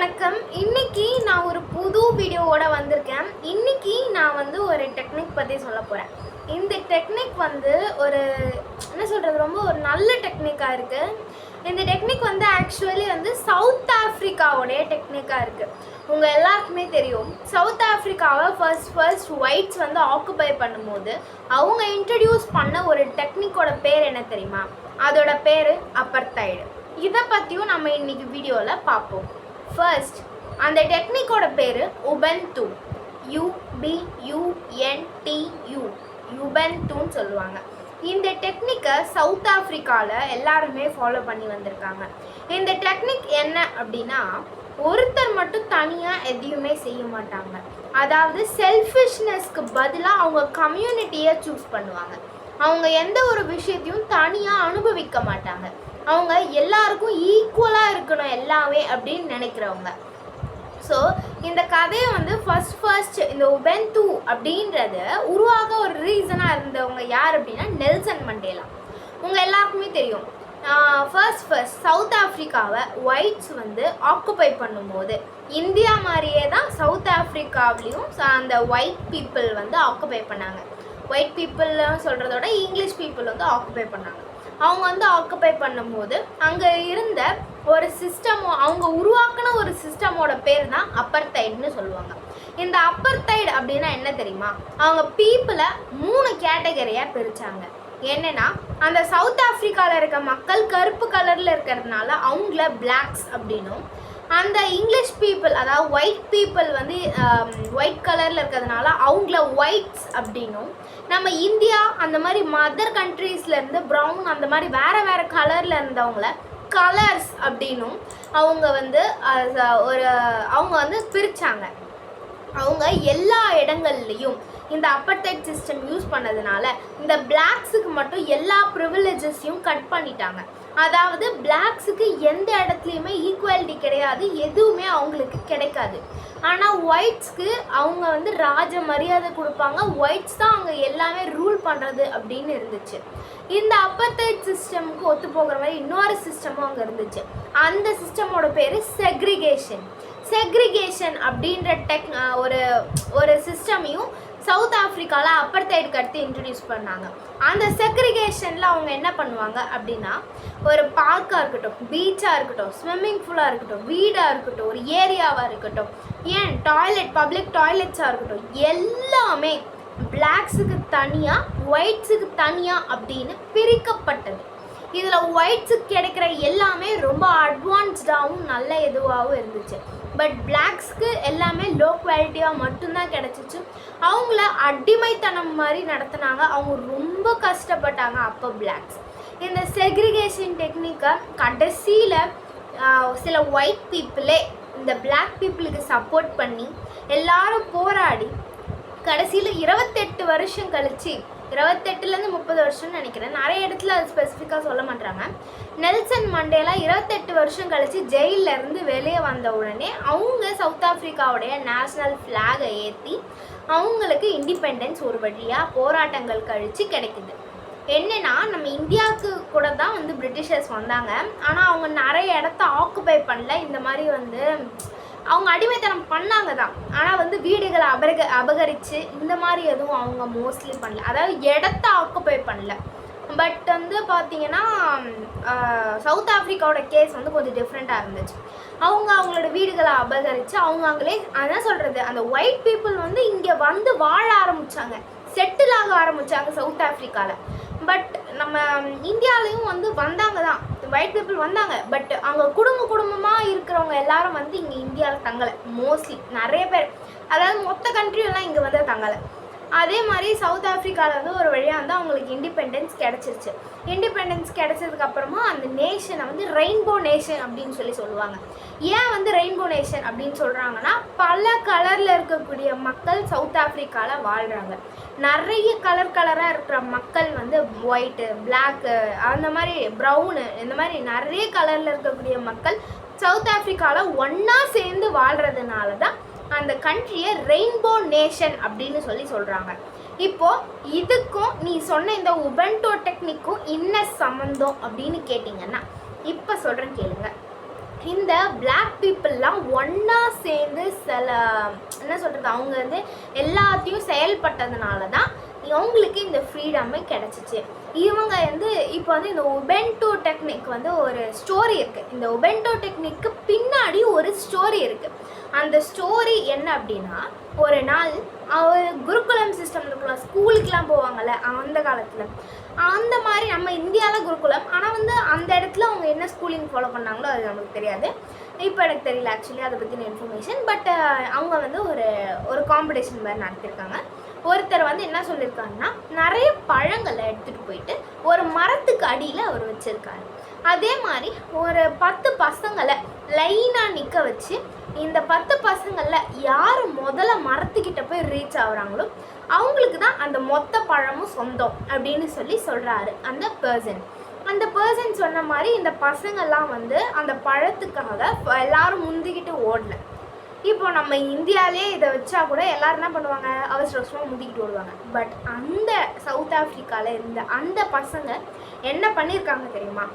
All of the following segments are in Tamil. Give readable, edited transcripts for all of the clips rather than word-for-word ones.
வணக்கம். இன்னைக்கு நான் ஒரு புது வீடியோவோட வந்திருக்கேன். இன்னைக்கு நான் ஒரு டெக்னிக் பற்றி சொல்ல போகிறேன். இந்த டெக்னிக் ஒரு என்ன சொல்கிறது, ரொம்ப ஒரு நல்ல டெக்னிக்காக இருக்குது. இந்த டெக்னிக் ஆக்சுவலி சவுத் ஆஃப்ரிக்காவோடைய டெக்னிக்காக இருக்குது. உங்கள் எல்லாருக்குமே தெரியும், சவுத் ஆஃப்ரிக்காவை ஃபர்ஸ்ட் ஒயிட்ஸ் ஆக்குபை பண்ணும்போது அவங்க இன்ட்ரடியூஸ் பண்ண ஒரு டெக்னிக்கோட பேர் என்ன தெரியுமா? அதோட பேர் அப்பர்தைடு. இதை பற்றியும் நம்ம இன்னைக்கு வீடியோவில் பார்ப்போம். ஃபர்ஸ்ட், அந்த டெக்னிக்கோட பேர் உபென்து. UBUNTU உபென்துன்னு சொல்லுவாங்க. இந்த டெக்னிக்கை சவுத் ஆஃப்ரிக்காவில் எல்லாருமே ஃபாலோ பண்ணி வந்திருக்காங்க. இந்த டெக்னிக் என்ன அப்படின்னா, ஒருத்தர் மட்டும் தனியாக எதையுமே செய்ய மாட்டாங்க. அதாவது செல்ஃபிஷ்னஸ்க்கு பதிலாக அவங்க கம்யூனிட்டியை சூஸ் பண்ணுவாங்க. அவங்க எந்த ஒரு விஷயத்தையும் தனியாக அனுபவிக்க மாட்டாங்க. அவங்க எல்லாருக்கும் ஈக்குவலாக இருக்கணும் எல்லாமே அப்படின்னு நினைக்கிறவங்க. ஸோ இந்த கதையை ஃபர்ஸ்ட் இந்த உபென்து அப்படின்றத உருவாக ஒரு ரீசனாக இருந்தவங்க யார் அப்படின்னா நெல்சன் மண்டேலா. உங்கள் எல்லாருக்குமே தெரியும், ஃபர்ஸ்ட் சவுத் ஆஃப்ரிக்காவை ஒயிட்ஸ் ஆக்குபை பண்ணும்போது இந்தியா மாதிரியே தான் சவுத் ஆஃப்ரிக்காவிலையும் அந்த ஒயிட் பீப்புள் ஆக்குபை பண்ணாங்க. ஒயிட் பீப்புள்னு சொல்கிறதோட இங்கிலீஷ் பீப்புள் ஆக்குபை பண்ணாங்க. அவங்க ஆக்குபை பண்ணும்போது அங்கே இருந்த ஒரு சிஸ்டமோ, அவங்க உருவாக்கின ஒரு சிஸ்டமோட பேர் தான் அப்பர்தைடுன்னு சொல்லுவாங்க. இந்த அப்பர்தைடு அப்படின்னா என்ன தெரியுமா? அவங்க பீப்புளை 3 கேட்டகரியாக பிரித்தாங்க. என்னென்னா, அந்த சவுத் ஆஃப்ரிக்காவில் இருக்க மக்கள் கருப்பு கலரில் இருக்கிறதுனால அவங்கள பிளாக்ஸ் அப்படின்னும், அந்த இங்கிலீஷ் பீப்புள் அதாவது ஒயிட் பீப்புள் ஒயிட் கலரில் இருக்கிறதுனால அவங்கள ஒயிட்ஸ் அப்படின்னும், நம்ம இந்தியா அந்த மாதிரி மதர் கண்ட்ரீஸ்லேருந்து ப்ரௌன் அந்த மாதிரி வேறு கலரில் இருந்தவங்கள கலர்ஸ் அப்படின்னும் அவங்க அவங்க பிரித்தாங்க. அவங்க எல்லா இடங்கள்லையும் இந்த அப்பர்தைட் சிஸ்டம் யூஸ் பண்ணதுனால இந்த பிளாக்ஸுக்கு மட்டும் எல்லா ப்ரிவிலேஜஸையும் கட் பண்ணிட்டாங்க. அதாவது பிளாக்ஸுக்கு எந்த இடத்துலையுமே ஈக்குவாலிட்டி கிடையாது, எதுவுமே அவங்களுக்கு கிடைக்காது. ஆனால் ஒயிட்ஸ்க்கு அவங்க ராஜ மரியாதை கொடுப்பாங்க. ஒயிட்ஸ் தான் அவங்க எல்லாமே ரூல் பண்ணுறது அப்படின்னு இருந்துச்சு. இந்த அப்பர்தைட் சிஸ்டமுக்கு ஒத்து போகிற மாதிரி இன்னொரு சிஸ்டமும் அங்கே இருந்துச்சு. அந்த சிஸ்டமோட பேர் செக்ரிகேஷன் அப்படின்ற ஒரு சிஸ்டமையும் சவுத் ஆஃப்ரிக்காவில் அப்பர்தைடுக்கு அடுத்து இன்ட்ரடியூஸ் பண்ணாங்க. அந்த செக்ரிகேஷனில் அவங்க என்ன பண்ணுவாங்க அப்படின்னா, ஒரு பார்க்காக இருக்கட்டும், பீச்சாக இருக்கட்டும், ஸ்விம்மிங் பூலாக இருக்கட்டும், வீடாக இருக்கட்டும், ஒரு ஏரியாவாக இருக்கட்டும், ஏன் பப்ளிக் டாய்லெட்ஸாக இருக்கட்டும், எல்லாமே பிளாக்ஸுக்கு தனியாக ஒயிட்ஸுக்கு தனியாக அப்படின்னு பிரிக்கப்பட்டது. இதில் ஒயிட்ஸுக்கு கிடைக்கிற எல்லாமே ரொம்ப அட்வான்ஸ்டாகவும் நல்ல இதுவாகவும் இருந்துச்சு. பட் பிளாக்ஸ்க்கு எல்லாமே லோ குவாலிட்டியாக மட்டும்தான் கிடச்சிச்சு. அவங்கள அடிமைத்தனம் மாதிரி நடத்தினாங்க. அவங்க ரொம்ப கஷ்டப்பட்டாங்க அப்போ பிளாக்ஸ். இந்த செக்ரிகேஷன் டெக்னிக்கை கடைசியில் சில ஒயிட் பீப்புளே இந்த பிளாக் பீப்புளுக்கு சப்போர்ட் பண்ணி எல்லாரும் போராடி கடைசியில் 28 வருஷம் கழிச்சு, 28லேருந்து 30 வருஷம்னு நினைக்கிறேன், நிறைய இடத்துல அது ஸ்பெசிஃபிக்காக சொல்ல மாட்டாங்க, நெல்சன் மண்டேலா 28 வருஷம் கழித்து ஜெயிலிருந்து வெளியே வந்த உடனே அவங்க சவுத் ஆஃப்ரிக்காவுடைய நேஷ்னல் ஃப்ளாகை ஏற்றி அவங்களுக்கு இண்டிபெண்டன்ஸ் ஒரு வழியாக போராட்டங்கள் கழித்து கிடைக்குது. என்னென்னா, நம்ம இந்தியாவுக்கு கூட தான் பிரிட்டிஷர்ஸ் வந்தாங்க. ஆனால் அவங்க நிறைய இடத்த ஆக்குபை பண்ணல. இந்த மாதிரி அவங்க அடிமைத்தனம் பண்ணாங்க தான். ஆனால் வீடுகளை அபகரித்து இந்த மாதிரி எதுவும் அவங்க மோஸ்ட்லி பண்ணல. அதாவது இடத்த ஆக்குபை பண்ணல. பட் பார்த்திங்கன்னா சவுத் ஆஃப்ரிக்காவோட கேஸ் கொஞ்சம் டிஃப்ரெண்ட்டாக இருந்துச்சு. அவங்களோட வீடுகளை அபகரித்து அவங்களே அதான் சொல்கிறது, அந்த ஒயிட் பீப்புள் இங்கே வாழ ஆரம்பித்தாங்க, செட்டில் ஆக ஆரம்பித்தாங்க சவுத் ஆஃப்ரிக்காவில். பட் நம்ம இந்தியாவிலையும் வந்தாங்க தான், ஒயிட் பீப்புள் வந்தாங்க. பட் அங்கே குடும்பமாக இருக்கிறவங்க எல்லாரும் இங்கே இந்தியாவில் தங்கலை. மோஸ்ட்லி நிறைய பேர், அதாவது மொத்த கண்ட்ரியெல்லாம் இங்கே தங்கலை. அதே மாதிரி சவுத் ஆஃப்ரிக்காவில் ஒரு வழியாக அவங்களுக்கு இண்டிபெண்டன்ஸ் கிடச்சிருச்சு. இண்டிபெண்டன்ஸ் கிடச்சதுக்கப்புறமா அந்த நேஷனை ரெயின்போ நேஷன் அப்படின்னு சொல்லுவாங்க. ஏன் ரெயின்போ நேஷன் அப்படின்னு சொல்கிறாங்கன்னா, பல கலரில் இருக்கக்கூடிய மக்கள் சவுத் ஆஃப்ரிக்காவில் வாழ்கிறாங்க. நிறைய கலராக இருக்கிற மக்கள் ஒயிட்டு, பிளாக்கு, அந்த மாதிரி ப்ரௌனு, இந்த மாதிரி நிறைய கலரில் இருக்கக்கூடிய மக்கள் சவுத் ஆஃப்ரிக்காவில் ஒன்றா சேர்ந்து வாழ்கிறதுனால தான் அந்த கண்ட்ரியை ரெயின்போ நேஷன் அப்படின்னு சொல்கிறாங்க. இப்போது இதுக்கும் நீ சொன்ன இந்த உபென்டு டெக்னிக்கும் என்ன சம்மந்தம் அப்படின்னு கேட்டிங்கன்னா இப்போ சொல்கிறேன் கேளுங்க. இந்த பிளாக் பீப்புளெலாம் ஒன்றா சேர்ந்து சில என்ன சொல்கிறது அவங்க வந்து எல்லாத்தையும் செயல்பட்டதுனால தான் அவங்களுக்கு இந்த ஃப்ரீடமே கிடச்சிச்சு. இவங்க வந்து இப்போ வந்து இந்த உபென்டோ டெக்னிக் வந்து ஒரு ஸ்டோரி இருக்குது. இந்த உபென்டோ டெக்னிக்கு பின்னாடி ஒரு ஸ்டோரி இருக்குது. அந்த ஸ்டோரி என்ன அப்படின்னா, ஒரு நாள் குருகுலம் சிஸ்டம் இருக்கலாம், ஸ்கூலுக்கெலாம் போவாங்கள்ல அந்த காலத்தில், அந்த மாதிரி நம்ம இந்தியாவில் குருகுலம். ஆனால் வந்து அந்த இடத்துல அவங்க என்ன ஸ்கூலிங் ஃபாலோ பண்ணாங்களோ அது நமக்கு தெரியாது. இப்போ எனக்கு தெரியல ஆக்சுவலி அதை பற்றின இன்ஃபர்மேஷன். பட் அவங்க வந்து ஒரு காம்படிஷன் மாதிரி நடத்தியிருக்காங்க. ஒருத்தர் வந்து என்ன சொல்லியிருக்காங்கன்னா, நிறைய பழங்களை எடுத்துகிட்டு போயிட்டு ஒரு மரத்துக்கு அடியில் அவர் வச்சுருக்காரு. அதே மாதிரி ஒரு 10 பசங்களை லைனாக நிற்க வச்சு இந்த 10 பசங்களில் யார் முதல்ல மரத்துக்கிட்ட போய் ரீச் ஆகுறாங்களோ அவங்களுக்கு தான் அந்த மொத்த பழமும் சொந்தம் அப்படின்னு சொல்கிறாரு அந்த பர்சன். அந்த பர்சன் சொன்ன மாதிரி இந்த பசங்கள்லாம் வந்து அந்த பழத்துக்காக எல்லாரும் முந்திக்கிட்டு ஓடல. இப்போ நம்ம இந்தியாவிலே இதை வச்சா கூட எல்லோரும் என்ன பண்ணுவாங்க, அவசர அவசரமாக முந்திக்கிட்டு ஓடுவாங்க. பட் அந்த சவுத் ஆஃப்ரிக்காவில் இருந்த அந்த பசங்க என்ன பண்ணியிருக்காங்க தெரியுமா,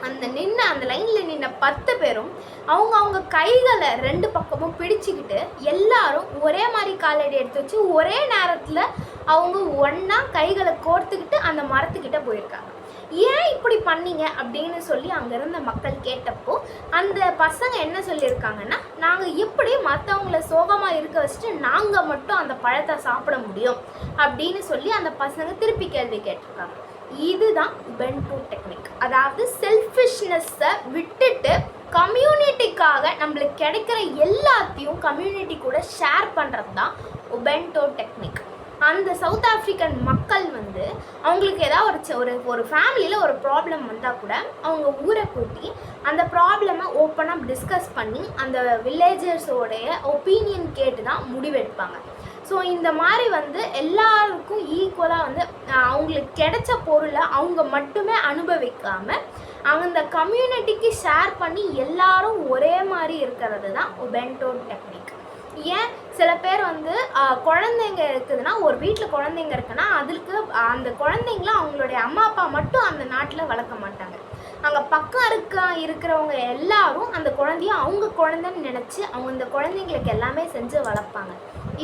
அந்த லைனில் நின்ன 10 பேரும் அவங்க கைகளை 2 பக்கமும் பிடிச்சிக்கிட்டு எல்லாரும் ஒரே மாதிரி காலடி எடுத்து வச்சு ஒரே நேரத்தில் அவங்க ஒன்றா கைகளை கோர்த்துக்கிட்டு அந்த மரத்துக்கிட்ட போயிருக்காங்க. ஏன் இப்படி பண்ணீங்க அப்படின்னு சொல்லி அங்கே இருந்த மக்கள் கேட்டப்போ அந்த பசங்க என்ன சொல்லியிருக்காங்கன்னா, நாங்கள் எப்படி மற்றவங்கள சோகமாக இருக்க வச்சுட்டு நாங்கள் மட்டும் அந்த பழத்தை சாப்பிட முடியும் அப்படின்னு சொல்லி அந்த பசங்க திருப்பி கேள்வி கேட்டிருக்காங்க. இதுதான் உபென்டோ டெக்னிக். அதாவது செல்ஃபிஷ்னஸை விட்டுட்டு கம்யூனிட்டிக்காக நம்மளுக்கு கிடைக்கிற எல்லாத்தையும் கம்யூனிட்டி கூட ஷேர் பண்ணுறது தான் உபென்டோ டெக்னிக். அந்த சவுத் ஆஃப்ரிக்கன் மக்கள் வந்து அவங்களுக்கு ஏதாவது ஒரு ஃபேமிலியில் ஒரு ப்ராப்ளம் வந்தால் கூட அவங்க ஊரை கூட்டி அந்த ப்ராப்ளமை ஓப்பனாக டிஸ்கஸ் பண்ணி அந்த வில்லேஜர்ஸோடைய ஒப்பீனியன் கேட்டு தான் முடிவெடுப்பாங்க. ஸோ இந்த மாதிரி வந்து எல்லாருக்கும் ஈக்குவலாக வந்து அவங்களுக்கு கிடைச்ச பொருளை அவங்க மட்டுமே அனுபவிக்காமல் அந்த கம்யூனிட்டிக்கு ஷேர் பண்ணி எல்லாரும் ஒரே மாதிரி இருக்கிறது தான் உபென்டோ டெக்னிக். ஏன் சில பேர் வந்து குழந்தைங்க இருக்குதுன்னா, ஒரு வீட்டில் குழந்தைங்க இருக்குன்னா அதுக்கு அந்த குழந்தைங்களும் அவங்களுடைய அம்மா அப்பா மட்டும் அந்த நாட்டில் வளர்க்க மாட்டாங்க. அங்கே பக்கம் இருக்கிறவங்க எல்லாரும் அந்த குழந்தைய அவங்க குழந்தைன்னு நினச்சி அவங்க இந்த குழந்தைங்களுக்கு எல்லாமே செஞ்சு வளர்ப்பாங்க.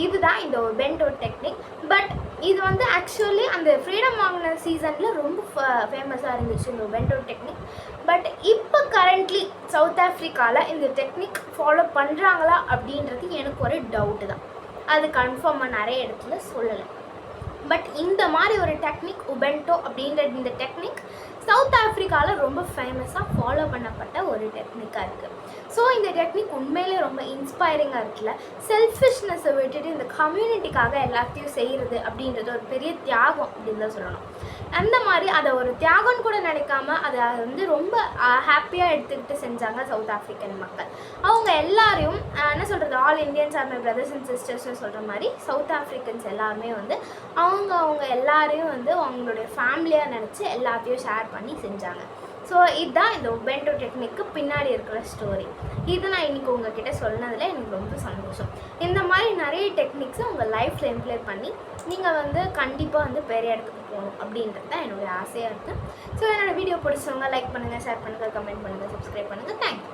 இதுதான் இந்த உபென்டோ டெக்னிக். பட் இது வந்து ஆக்சுவலி அந்த ஃப்ரீடம் வாங்கின சீசனில் ரொம்ப ஃபேமஸாக இருந்துச்சு இந்த உபென்டோ டெக்னிக். பட் இப்போ கரண்ட்லி சவுத் ஆஃப்ரிக்காவில் இந்த டெக்னிக் ஃபாலோ பண்ணுறாங்களா அப்படின்றது எனக்கு ஒரு டவுட்டு தான். அது கன்ஃபார்மாக நிறைய இடத்துல சொல்லலை. பட் இந்த மாதிரி ஒரு டெக்னிக் உபென்டோ அப்படின்ற இந்த டெக்னிக் சவுத் ஆஃப்ரிக்காவில் ரொம்ப ஃபேமஸாக ஃபாலோ பண்ணப்பட்ட ஒரு டெக்னிக்காக இருக்குது. ஸோ இந்த டெக்னிக் உண்மையிலே ரொம்ப இன்ஸ்பைரிங்காக இருக்குல்ல. செல்ஃபிஷ்னஸை விட்டுட்டு இந்த கம்யூனிட்டிக்காக எல்லாத்தையும் செய்கிறது அப்படின்றது ஒரு பெரிய தியாகம் அப்படின்னு தான் சொல்லணும். அந்த மாதிரி அதை ஒரு தியாகம்னு கூட நினைக்காம அதை வந்து ரொம்ப ஹாப்பியாக எடுத்துக்கிட்டு செஞ்சாங்க சவுத் ஆஃப்ரிக்கன் மக்கள். அவங்க எல்லாரையும் என்ன சொல்கிறது, all Indians are my brothers and சிஸ்டர்ஸ்னு சொல்கிற மாதிரி சவுத் ஆஃப்ரிக்கன்ஸ் எல்லாருமே வந்து அவங்க எல்லாரையும் வந்து அவங்களுடைய ஃபேமிலியாக நினச்சி எல்லாத்தையும் ஷேர் பண்ணி செஞ்சாங்க. ஸோ இதுதான் இந்த உபென்டோ டெக்னிக்கு பின்னாடி இருக்கிற ஸ்டோரி. இது நான் இன்றைக்கி உங்ககிட்ட சொன்னதில் எனக்கு ரொம்ப சந்தோஷம். இந்த மாதிரி நிறைய டெக்னிக்ஸை உங்கள் லைஃப்பில் இம்ப்ளிமெண்ட் பண்ணி நீங்கள் வந்து கண்டிப்பாக வந்து பெரிய இடத்துக்கு போகணும் அப்படின்றது தான் என்னுடைய ஆசையாக இருக்குது. ஸோ என்னோடய வீடியோ பிடிச்சவங்க லைக் பண்ணுங்கள், ஷேர் பண்ணுங்கள், கமெண்ட் பண்ணுங்கள், சப்ஸ்கிரைப் பண்ணுங்கள். தேங்க்யூ.